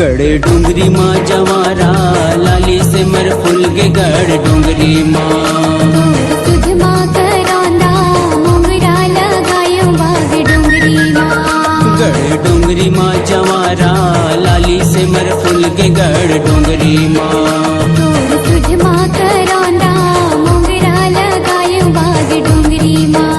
गड़ डुंगरी माँ जवारा लाली से मर फुल के गड़ डुंगरी माँ तुझ माँ करांदा मुंगरा लगायो बाग डुंगरी माँ गड़ डुंगरी माँ जवारा लाली से मर फुल के गड़ डुंगरी माँ तुझ माँ करांदा मुंगरा लगायो बाग डुंगरी माँ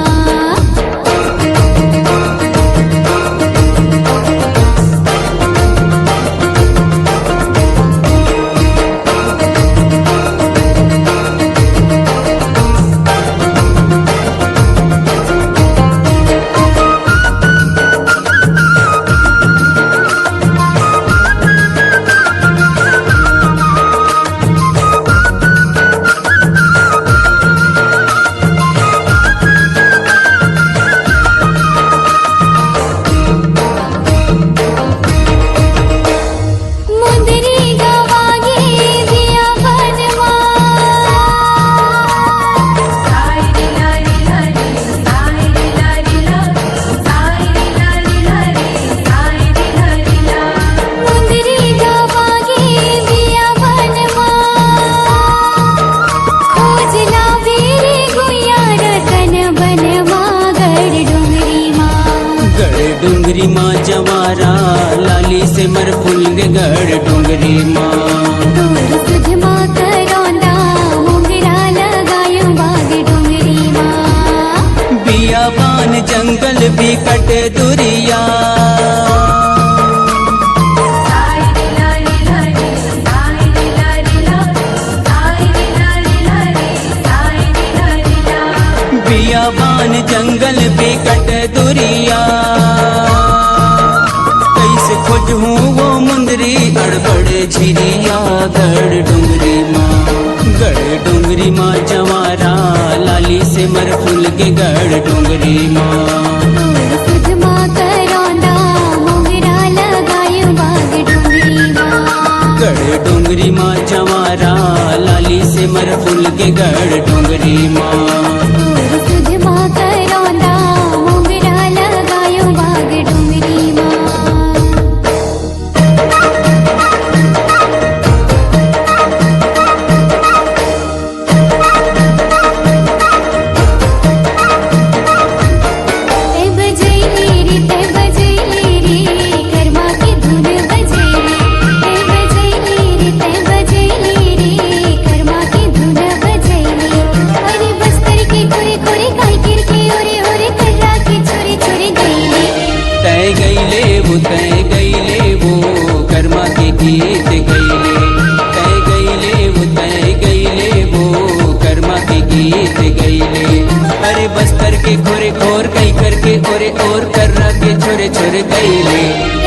डुंगरी माँ जवारा लाली से मर फुल के गड़ डुंगरी माँ तुझ माँ करांदा मुंगरा लगायो बाग डुंगरी माँ बियाबान जंगल भी कट दुरिया बियाबान जंगल भी कट दुरिया कैसे खोज हूँ वो मुंदरी अड़बड़ झिरिया गड़ डुंगरी माँ जवारा लाली से मर फुल के गड़ डुंगरी माँ तुझ माँ करांदा मुंगरा लगायो बाग डुंगरी माँ गड़ डुंगरी माँ जवारा लाली से मर फुल के गड़ डुंगरी माँ तुझ माँ करांदा मुंगरा लगायो बाग डुंगरी माँ तय गईले वो कर्मा के गीत गईले तय गईले वो कर्मा के गीत गईले अरे बस्तर के खोरे खोर कई करके ओरे और कर्रा के छोरे छोरे गईले